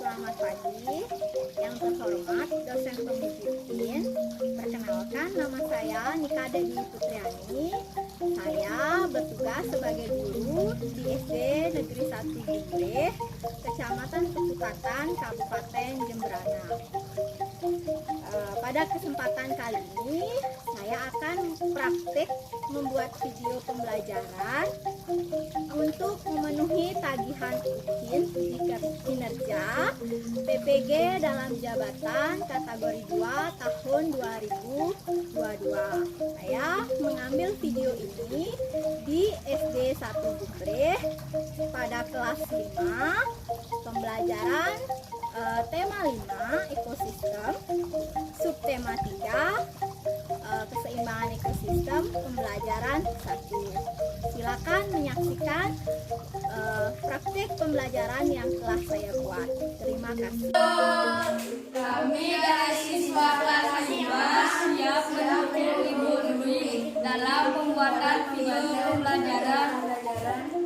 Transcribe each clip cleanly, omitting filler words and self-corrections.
Selamat pagi, yang terhormat dosen pembimbing. Perkenalkan, nama saya Nika Deni Putriani. Saya bertugas sebagai guru di SD Negeri 1 Bumbre, Kecamatan Pekutatan, Kabupaten Jemberana. Pada kesempatan kali ini, saya akan praktik membuat video pembelajaran untuk memenuhi tagihan UKIN kinerja PPG dalam jabatan kategori 2 tahun 2022. Saya mengambil video ini di SD 1 Bumbre pada kelas 5 pembelajaran tema 5 ekosistem, subtema 3 keseimbangan ekosistem, pembelajaran 1. Silakan menyaksikan praktik pembelajaran yang telah saya buat. Terima kasih. Kami dari siswa kelas 5 siap mendukung Ibu Nuri dalam pembuatan video pembelajaran.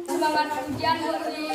Semangat ujian Bu Nuri.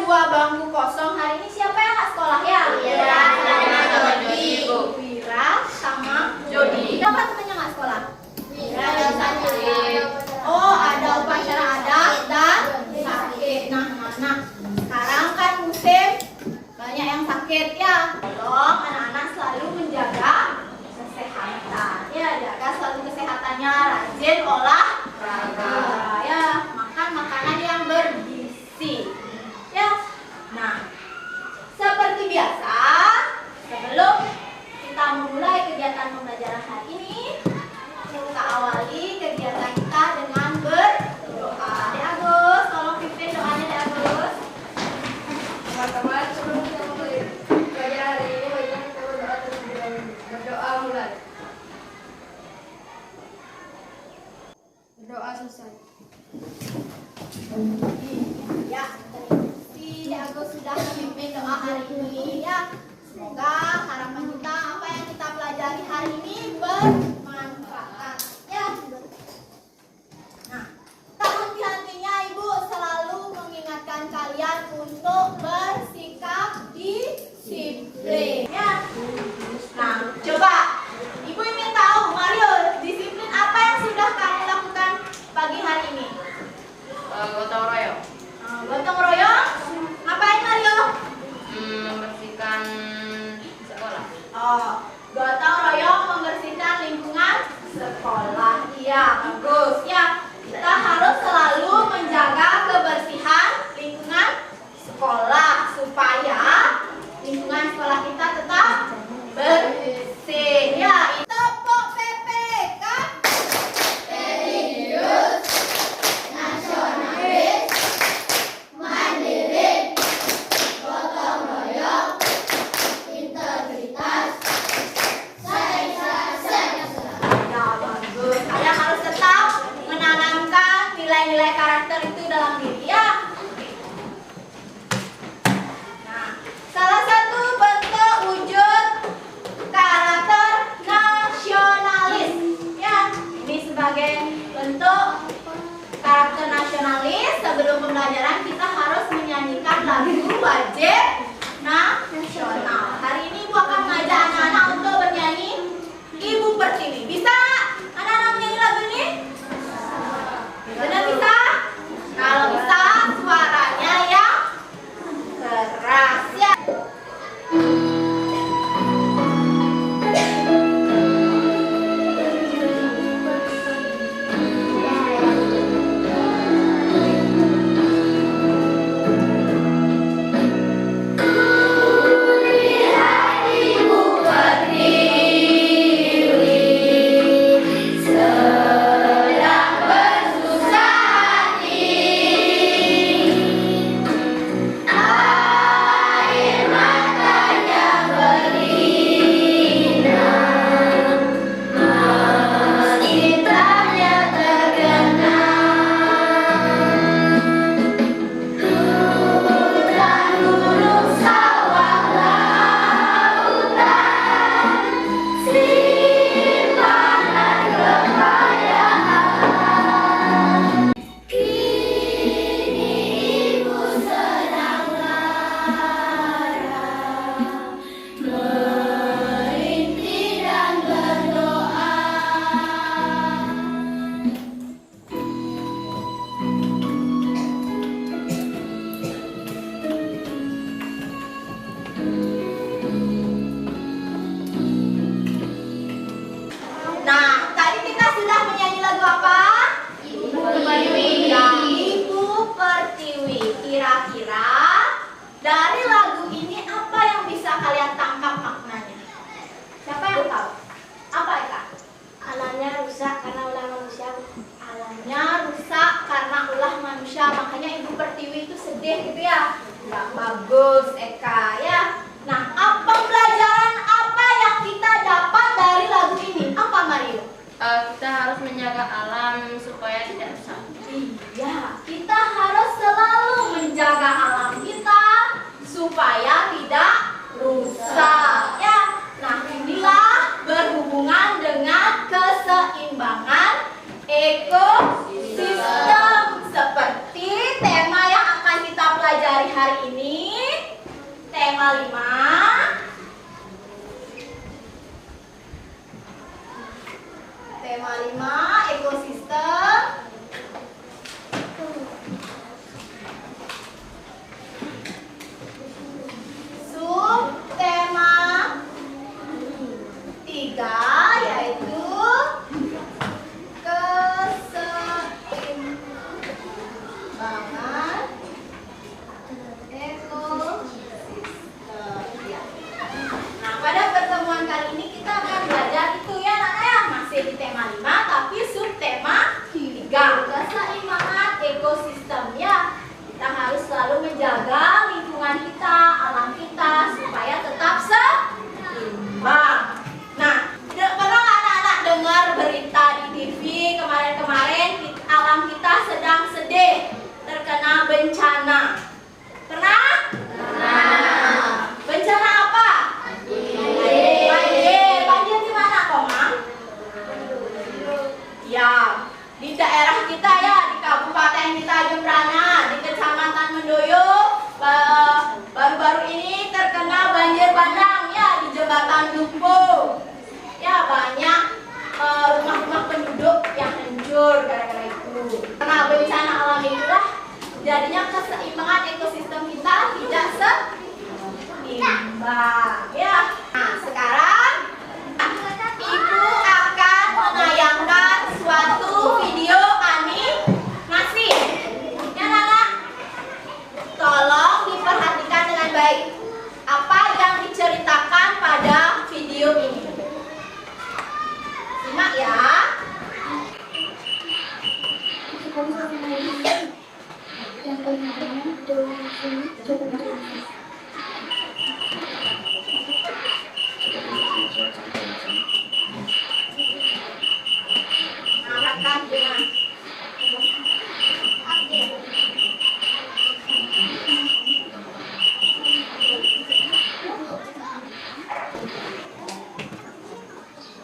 Bangku kosong hari ini, siapa yang nggak sekolah ya? Iya, Jody, Wira sama Jody. Siapa temannya nggak sekolah? Wira dan sakit. Oh, ada upacara adat dan sakit. Nah, sekarang kan musim banyak yang sakit ya. Tolong anak-anak selalu menjaga kesehatan. Ya, jaga selalu kesehatannya. Rajin olahraga. Ya, makan makanan yang bergizi. Ya. Nah, seperti biasa, sebelum kita memulai kegiatan pembelajaran hari ini, kita awali kegiatan kita dengan berdoa. Dek Agus, tolong pimpin doanya Dek Agus. Teman-teman, sebelum kita mulai pelajaran hari ini, bagaimana kita berdoa terlebih dahulu. Berdoa mulai. Berdoa selesai. Ya, Dek Agus sudah memimpin doa hari ini ya. Semoga harapan kita, apa yang kita pelajari hari ini bermanfaat ya. Nah, tak henti-hentinya Ibu selalu mengingatkan kalian untuk bersikap disiplin ya. Nah, coba Ibu ingin tahu, Mario, disiplin apa yang sudah kamu lakukan pagi hari ini? Gotong royong. Gotong royong? Ngapain Mario? Membersihkan sekolah. Oh, gotong royong membersihkan lingkungan sekolah. Iya, bagus ya. Kita harus selalu menjaga kebersihan lingkungan sekolah supaya lingkungan sekolah kita tetap bersih. Ya, tepuk PPK. Religius, nasionalis, mandiri, gotong royong, integritas, ya bagus. Kalian harus tetap menanamkan nilai-nilai karakter itu dalam diri ya. Nah, salah satu bentuk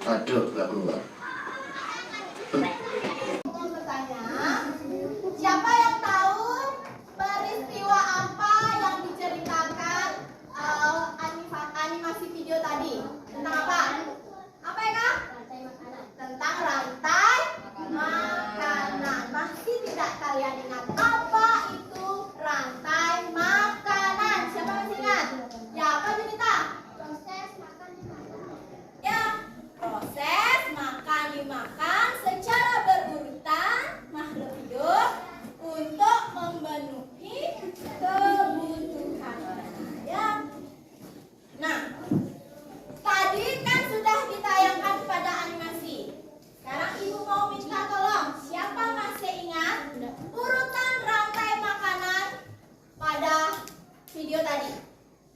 Aduh, nggak keluar. Bertanya, siapa yang tahu peristiwa apa yang diceritakan animasi video tadi? Tentang apa? Apa ya Kak? Tentang rantai makanan. Masih tidak kalian ingat apa itu rantai makanan? Siapa masih ingat? Ya, apa Junita? Proses makan dimakan. Ya, proses makan dimakan secara berurutan makhluk hidup untuk memenuhi kebutuhan. Ya. Nah, tadi kan sudah ditayangkan pada animasi. Sekarang Ibu mau minta tolong, siapa masih ingat urutan rantai makanan pada video tadi?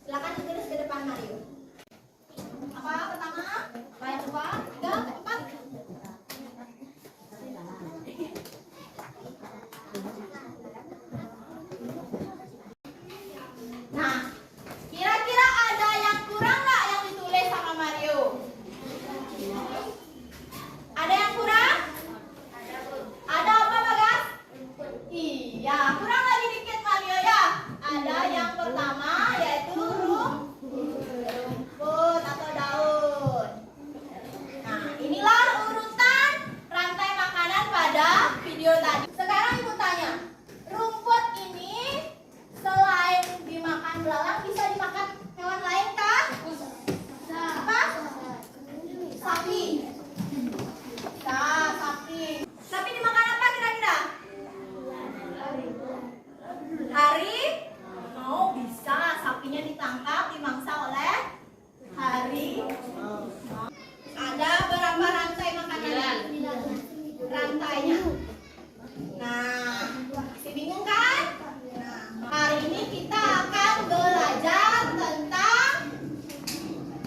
Silakan ditulis ke depan Mario. Apa pertama? Apa yang kedua? Tiga, empat. Nah, kira-kira ada yang kurang nggak yang ditulis sama Mario? Ada yang kurang? Ada apa Bagas? Iya, kurang lagi dikit Mario ya. Ada yang pertama yaitu rumput atau daun. Nah, inilah urutan rantai makanan pada video tadi. Sekarang Ibu tanya, rumput ini selain dimakan belalang bisa dimakan hewan lain kah? Apa? Sapi. Nah, sapi. Sapi dimakan apa kira-kira? Hari? Oh, bisa. Sapinya ditangkap, dimangsa oleh hari. Ada berapa rantai makanan? Rantainya. Nah, masih bingung kan? Nah, hari ini kita akan belajar tentang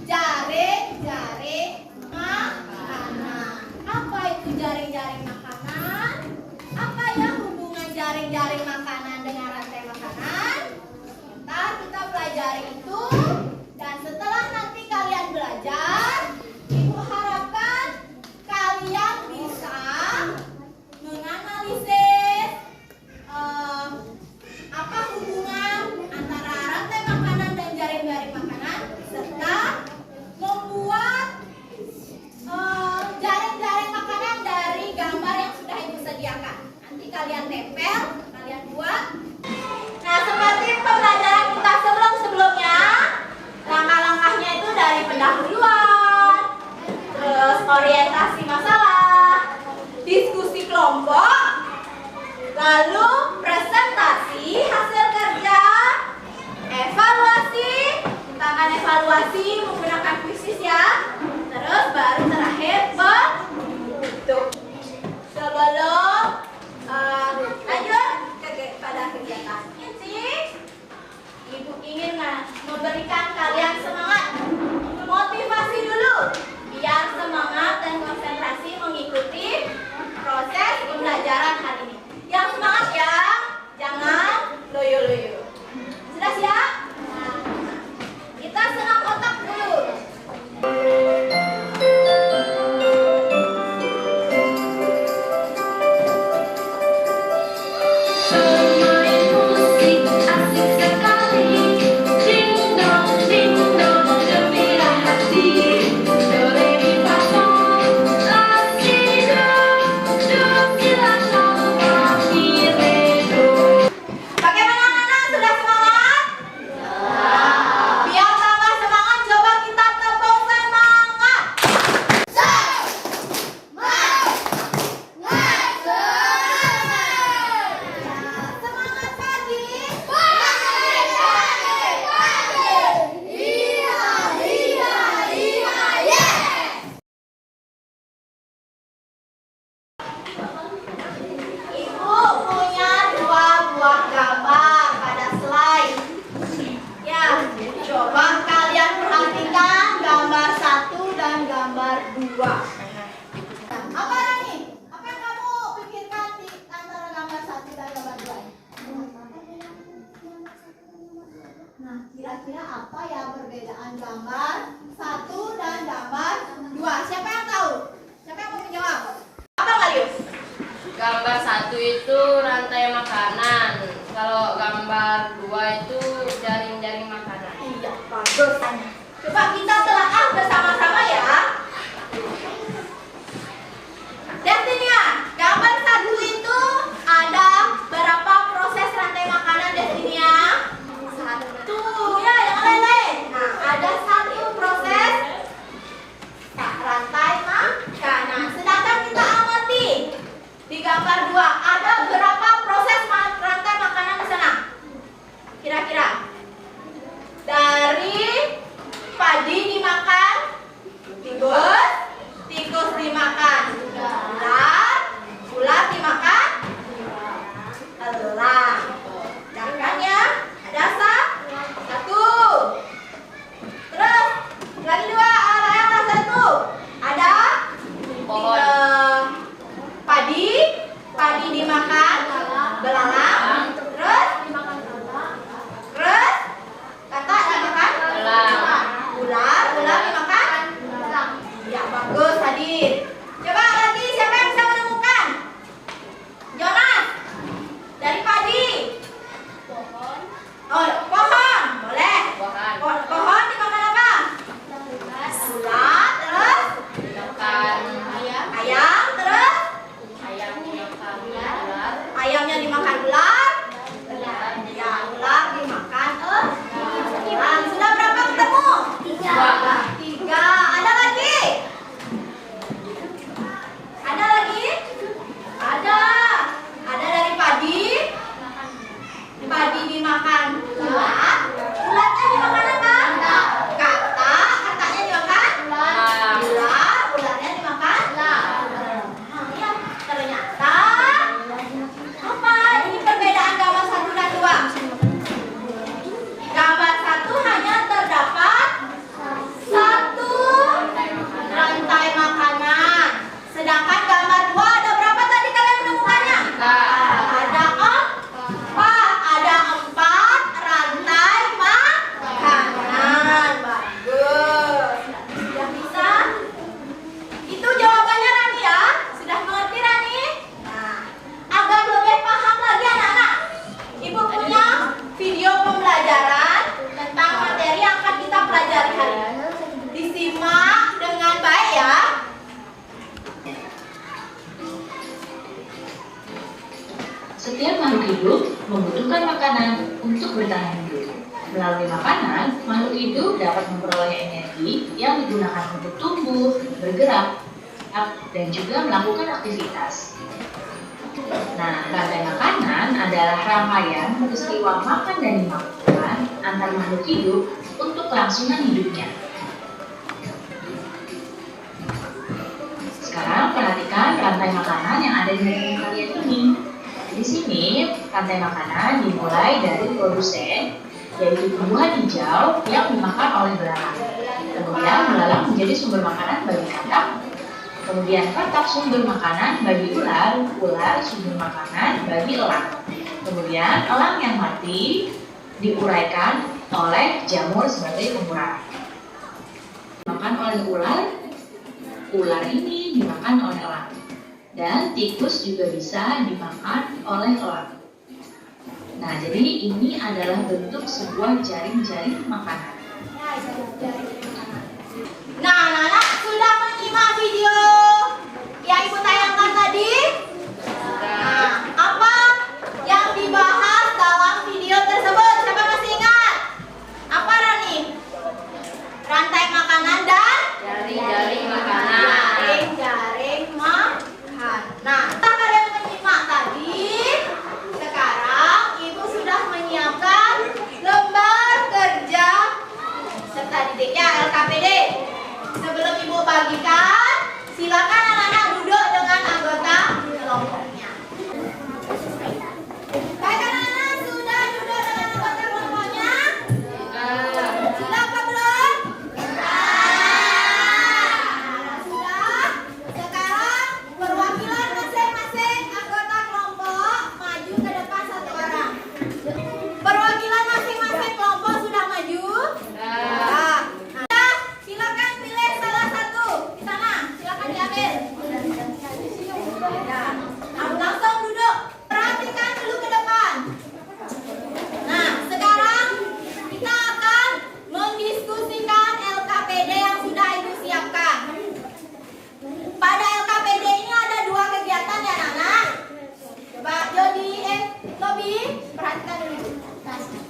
jaring-jaring makanan. Apa itu jaring-jaring makanan? Apa ya hubungan jaring-jaring makanan dengan rantai makanan? Ntar kita pelajari itu, dan setelah nanti kalian belajar, Ibu harapkan kalian bisa menganalisis apa hubungan antara rantai makanan dan jaring-jaring makanan, serta membuat jaring-jaring makanan dari gambar yang sudah Ibu sediakan. Nanti kalian tempel, kalian buat. Nah, seperti pembelajaran kita sebelum-sebelumnya, langkah-langkahnya itu dari pendahuluan, terus orientasi masalah, diskusi kelompok, lalu presentasi hasil kerja, evaluasi, tangan evaluasi menggunakan kuisis ya, terus baru terakhir bentuk. Sebelum lanjut pada kegiatan ini, Ibu ingin memberikan kalian semangat, motivasi dulu, biar semangat dan konsentrasi mengikuti proses pembelajaran hari ini. Yang semangat ya, jangan loyo-loyo. Sudah siap? Nah, kita senam otak gambar 1 itu rantai makanan. Kalau gambar 2 itu jaring-jaring makanan. Iya, bagus. Coba kita telaah bersama-sama ya. Lihat sini ya, gambar 1 itu ada berapa proses rantai makanan di sini ya? 1 ya, yang lain-lain. Nah, ada 1 proses rantai makanan. Sedangkan kita amati di gambar 2 ada berapa proses rantai makanan di sana? Kira-kira dari padi dimakan tikus, tikus dimakan ular, ular dimakan elang. Sedangkan ya ada 1. Terus lagi 2, yang 1 ada Pohon. padi, padi dimakan belalang. Terus kata dimakan Elang. ular, ular dimakan ya, bagus Adit. Coba lagi siapa yang bisa menemukan? Jonas, dari padi. Oh, pohon, boleh. Pohon. Pohon dimakan apa? Ulat, terus Makan ayam, terus ayam dimakan ular. ayamnya dimakan ular. Ya, ular dimakan elang. Sudah berapa ketemu? 3. Ada lagi? Ada lagi? Ada. Ada dari padi. Padi dimakan ulat. Ulatnya dimakan apa? Kata. Katanya dimakan ular. Ularnya dimakan ya, ternyata apa ini perbedaan gambar 1 dan 2? Gambar 1 hanya terdapat 1 rantai makanan. Sedangkan gambar 2 ada berapa tadi kalian menemukannya? Ada 4 rantai makanan. Bagus. Sudah bisa? Itu jawabannya Rani ya. Sudah mengerti Rani? Nah, agar lebih paham lagi anak-anak, Ibu punya video pembelajaran tentang materi yang akan kita pelajari hari ini. Disimak dengan baik ya. Setiap makhluk hidup membutuhkan makanan untuk bertahan hidup. Melalui makanan, makhluk hidup dapat memperoleh energi yang digunakan untuk tumbuh, bergerak, dan juga melakukan aktivitas. Nah, rantai makanan adalah rangkaian peristiwa makan dan dimakan antar makhluk hidup untuk kelangsungan hidupnya. Sekarang perhatikan rantai makanan yang ada di negeri kalian ini. Di sini, rantai makanan dimulai dari produsen, yaitu tumbuhan hijau yang dimakan oleh belalang. Kemudian belalang menjadi sumber makanan bagi katak. Kemudian katak sumber makanan bagi ular, ular sumber makanan bagi elang. Kemudian elang yang mati diuraikan oleh jamur sebagai pengurang. Dimakan oleh ular, ular ini dimakan oleh elang. Dan tikus juga bisa dimakan oleh elang. Nah, jadi ini adalah bentuk sebuah jaring-jaring makanan. Nah, anak-anak sudah menyimak video yang Ibu tayangkan tadi? Nah, apa yang dibahas dalam video tersebut? Siapa masih ingat? Apa Rani? Rantai makanan dan Jaring-jaring makanan. jaring-jaring makanan. Nah, setelah kalian menyimak tadi, sekarang Ibu sudah menyiapkan lembar kerja serta didiknya LKPD. Sebelum Ibu bagikan, silakan anak-anak duduk dengan anggota kelompoknya. Baik anak-anak, sudah duduk dengan anggota kelompoknya? Sudah apa belum? Sudah. Sekarang perwakilan masing-masing anggota kelompok maju ke depan 1 orang. Perwakilan masing-masing kelompok sudah maju? Sudah. Nah, silakan pilih salah satu. Di sana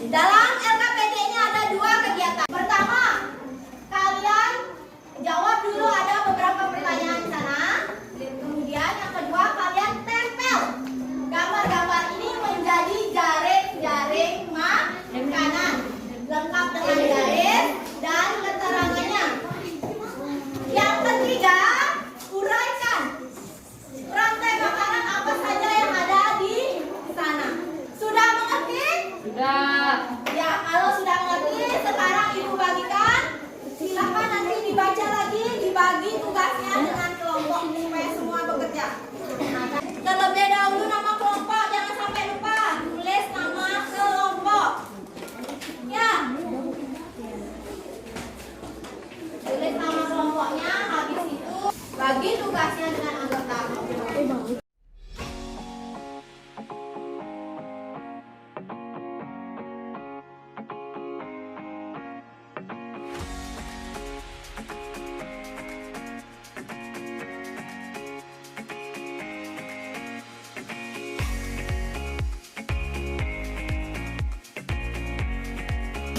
Dalam LKPD ini ada 2 kegiatan. Pertama, kalian jawab dulu, ada beberapa pertanyaan di sana. Kemudian yang kedua, kalian tempel gambar-gambar ini menjadi jaring-jaring makanan, lengkap dengan garis dan keterangannya. Yang ketiga, uraikan rantai makanan apa saja yang ada di sana. Sudah mengerti? Sudah. Ya, kalau sudah mengerti, sekarang Ibu bagikan. Silakan nanti dibaca lagi, dibagi tugasnya dengan kelompok supaya semua bekerja. Terlebih dahulu nama kelompok, jangan sampai lupa. Tulis nama kelompok. Ya. Tulis nama kelompoknya, habis itu bagi tugasnya dengan anggota kelompok.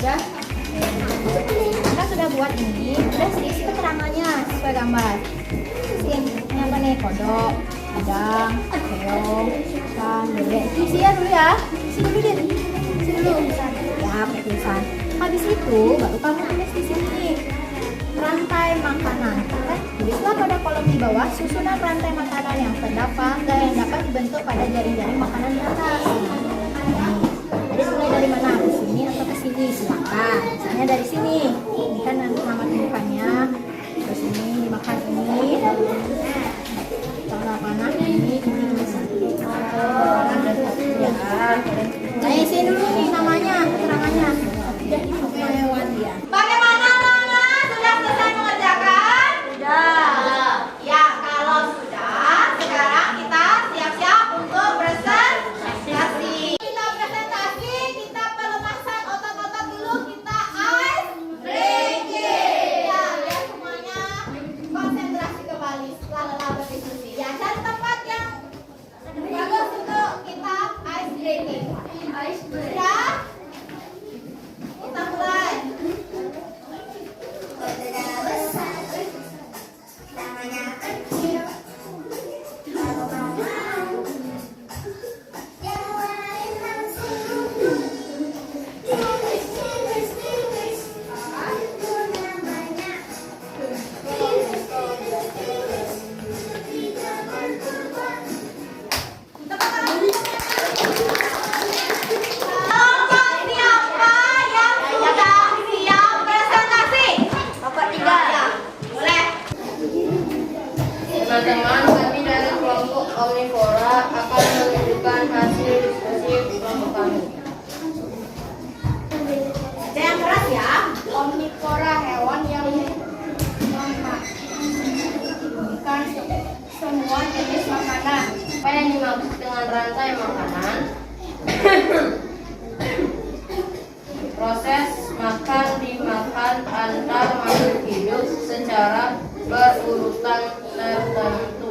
Udah, kita sudah buat ini. Terus isi keterangannya sesuai gambar. Ini apa nih? Kodok, udang, keong, ikan, bebek. Isi ya dulu ya. Isi dulu deh. Isi dulu. Ya, pakai tulisan. Habis itu baru kamu tulis di sini rantai makanan. Kan? Tulislah pada kolom di bawah susunan rantai makanan yang terdapat dan yang dapat dibentuk pada jaring-jaring makanan di atas. Jadi mulai dari mana? Ke sini atau ke sini? Silakan. Misalnya dari sini. Ini kan nama tumbuhannya. Ke sini dimakan ini. Kalau panas ini. Ya. Nah, isi dulu nih namanya, keterangannya. Sudah hewan dia. Bagaimana Lana? Sudah selesai mengerjakan? Sudah. Ya, kalau sudah, sekarang kita siap-siap untuk presentasi. Kita presentasi, kita pelemasan otot-otot dulu, kita ice breaking. Ya, biar semuanya konsentrasi kembali setelah lelah berdiskusi. Ya, cari tempat yang bagus untuk kita ice breaking. Sudah? Kita mulai. Kelompok siapa yang sudah siap presentasi? Kelompok 3. Ya, boleh. Teman-teman, kami dari kelompok Omnivora akan menunjukkan hasil diskusi kelompok kami. Ada yang keras ya. Omnivora, hewan yang memakan semua jenis makanan. Apa yang dimaksud dengan rantai makanan? Proses makan dimakan antar makhluk hidup secara berurutan tertentu.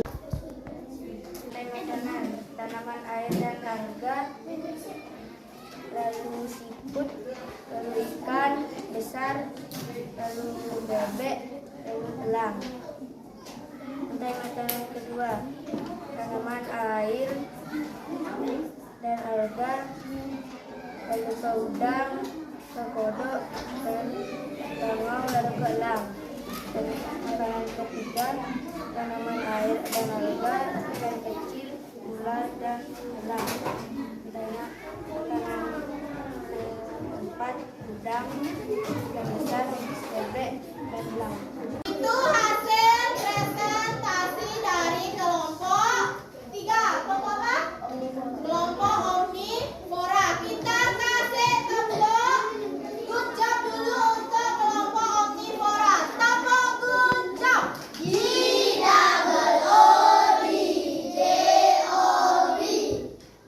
Makanan, tanaman air dan alga, lalu siput, lalu ikan besar, lalu bebek, lalu elang. Rantai makanan kedua, tanaman air dan alga, lalu ke udang, ke kodok, dan bangau, lalu ke elang. Dan makanan ketiga, tanaman air dan alga, ikan kecil, ular dan elang. Dan makanan keempat, udang, ikan besar, bebek, dan elang. Itu hasil presentasi dari kelompok 3. Kelompok apa? Kelompok Omnivora. Kita kasih tepuk good job dulu untuk kelompok Omnivora. Tepuk good job. G-O-O-D-J-O-B.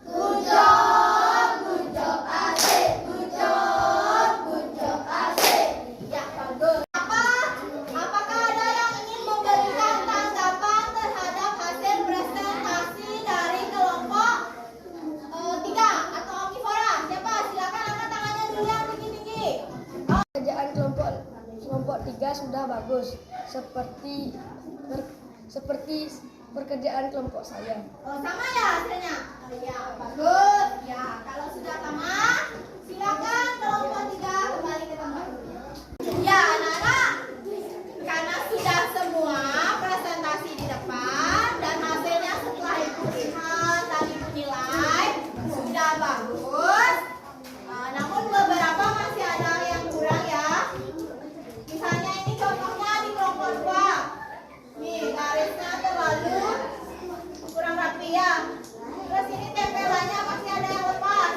Good job asik. Good job asik. Ya, bagus. Apa? sudah bagus, seperti pekerjaan kelompok saya. Oh, sama ya hasilnya? Oh, ya, bagus. Ya, kalau sudah sama, silakan kelompok 3 kembali ke tempatnya. Ya, anak-anak, karena sudah semua presentasi di depan dan hasilnya setelah ibu lihat dan ibu nilai sudah bagus. Namun beberapa masih ada yang kurang ya. Misalnya ini contohnya di kelompok 2. Nih, garisnya terlalu kurang rapi ya. Terus ini tempelannya masih ada yang lepas.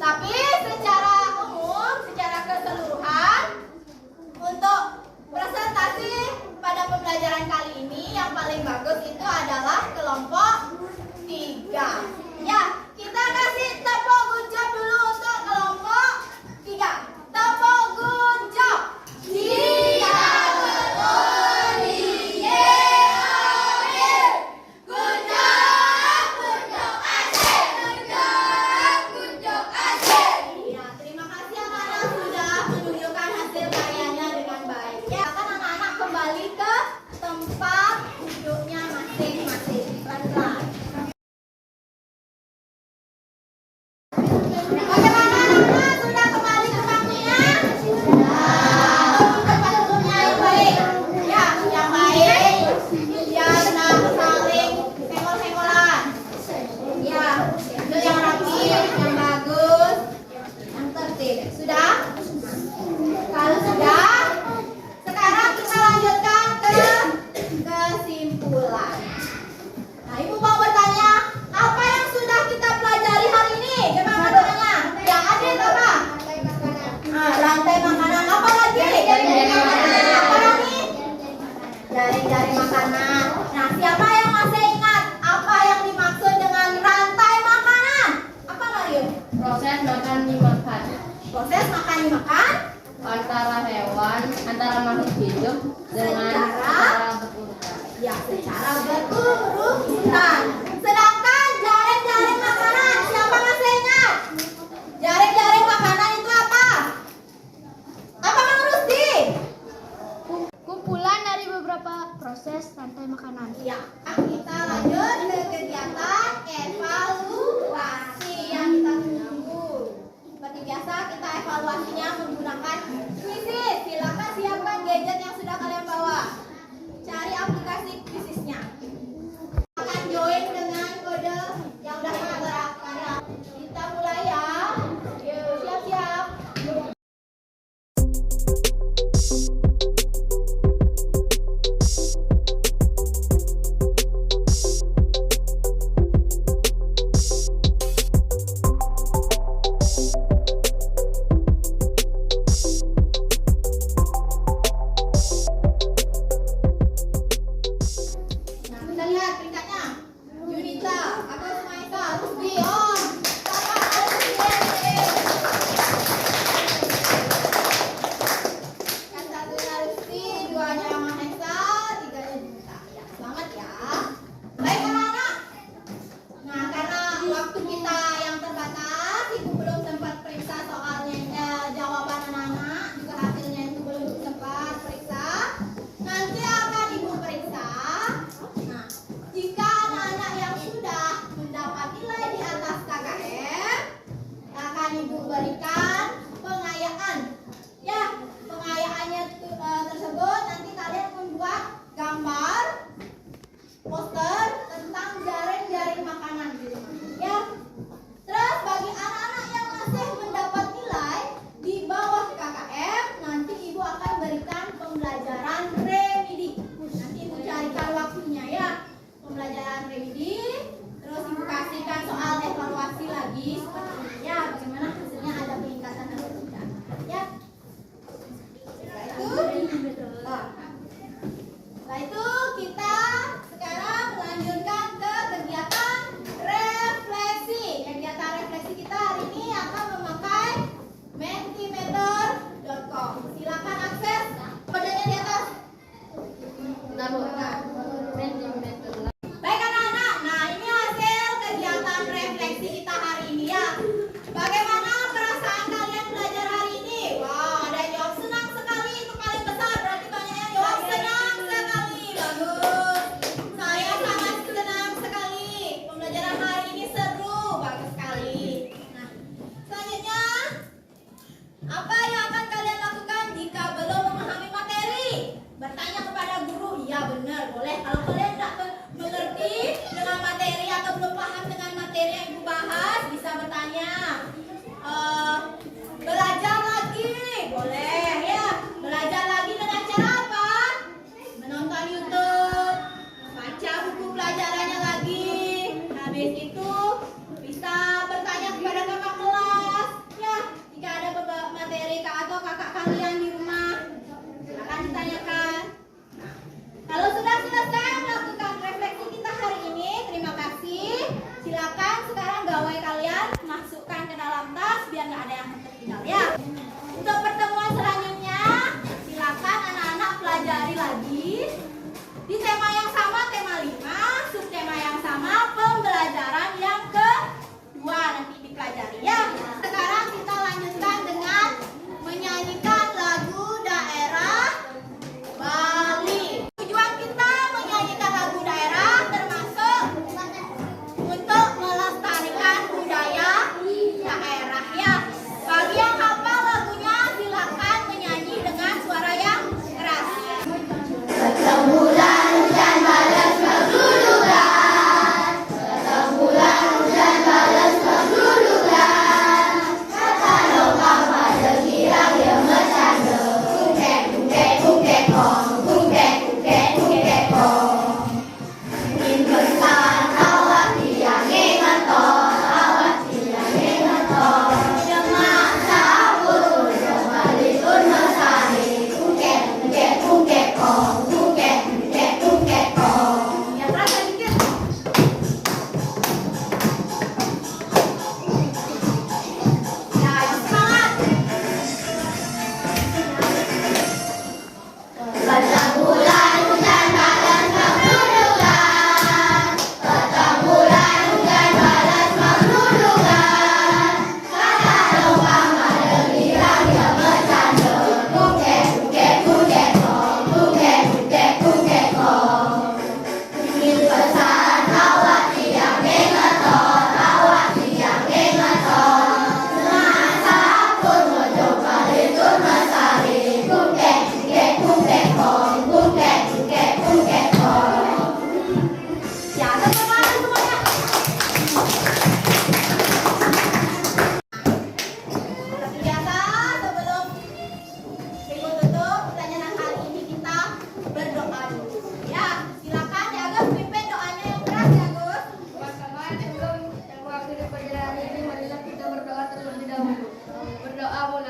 Tapi secara umum, secara keseluruhan, untuk presentasi pada pembelajaran kali ini yang paling bagus itu adalah kelompok 3. Ya, kita kasih tepuk guncap dulu untuk kelompok 3. Tepuk guncap. Terima kasih anak-anak sudah menunjukkan hasil karyanya dengan baik. Ya, kan anak-anak kembali ke tempat duduknya masing-masing. Pelan-pelan. Bagaimana anak-anak? Sudah kembali ke bangkunya? Sudah. Tempat duduknya yang baik. Ya, yang baik. Ya, tenang, saling senggol-senggolan. Ya, itu yang rapi, yang bagus, yang tertib. Sudah? Kalau sudah, sekarang kita lanjutkan ke kesimpulan. Nah, ibu mau bertanya, apa yang sudah kita pelajari hari ini? Coba bertanya. Yang adil apa? Rantai makanan. Apa lagi? Apa lagi? Jaring-jaring makanan. Nah, siapa yang masih ingat apa yang dimaksud dengan rantai makanan? Apa Mario? Proses makan dimakan Proses makan dimakan antara makhluk hidup dengan cara berurutan. ya secara berurutan. Sedangkan jaring-jaring makanan, siapa masih ingat? Jaring-jaring makanan itu apa? Apa Mang Rusdi? Kumpulan dari beberapa proses rantai makanan. Ya, kita lanjut ke kegiatan evaluasi yang kita tunggu. Seperti biasa kita evaluasinya menggunakan Quizzes. Silakan siapkan gadget yang sudah kalian bawa. Cari aplikasi Quizzesnya. Akan join dengan kode yang sudah kita terapkan. Kita mulai ya. Siap-siap. Nah, kita lihat peringkatnya. Yunita, aku Sumaisa, Rusdi, on. Selamat Rusdi. Yang satunya Rusdi, duanya Mahesa, tiganya Yunita. Ya, selamat ya. Baik anak-anak. Nah, karena waktu kita yang terbatas, ibu belum sempat periksa soalnya, jawaban anak-anak, juga hasilnya itu belum sempat periksa. Nanti akan ibu periksa. Nah, jika anak-anak yang sudah mendapat nilai di atas KKM, akan ibu berikan pengayaan. Ya, pengayaannya tersebut nanti kalian membuat gambar poster tentang jaring-jaring makanan di rumah. Ya. Terus bagi anak-anak yang masih mendapat nilai di bawah KKM, nanti ibu akan berikan pembelajaran remedi. Nanti ibu carikan waktunya ya. Pembelajaran remedi, terus ibu kasihkan soal evaluasi lagi seperti ini ya. Bagaimana hasilnya, ada peningkatan atau tidak. Ya. Setelah itu kita sekarang melanjutkan ke kegiatan refleksi. Kegiatan refleksi kita hari ini akan memakai mentimeter.com. Silakan akses kodenya di atas. Bentar, Bu. Mentimeter. Baik anak-anak, nah ini hasil kegiatan refleksi kita hari ini ya. Bagaimana perasaan kalian belajar hari ini? Wow, ada yang jawab senang sekali, itu paling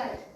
mulai.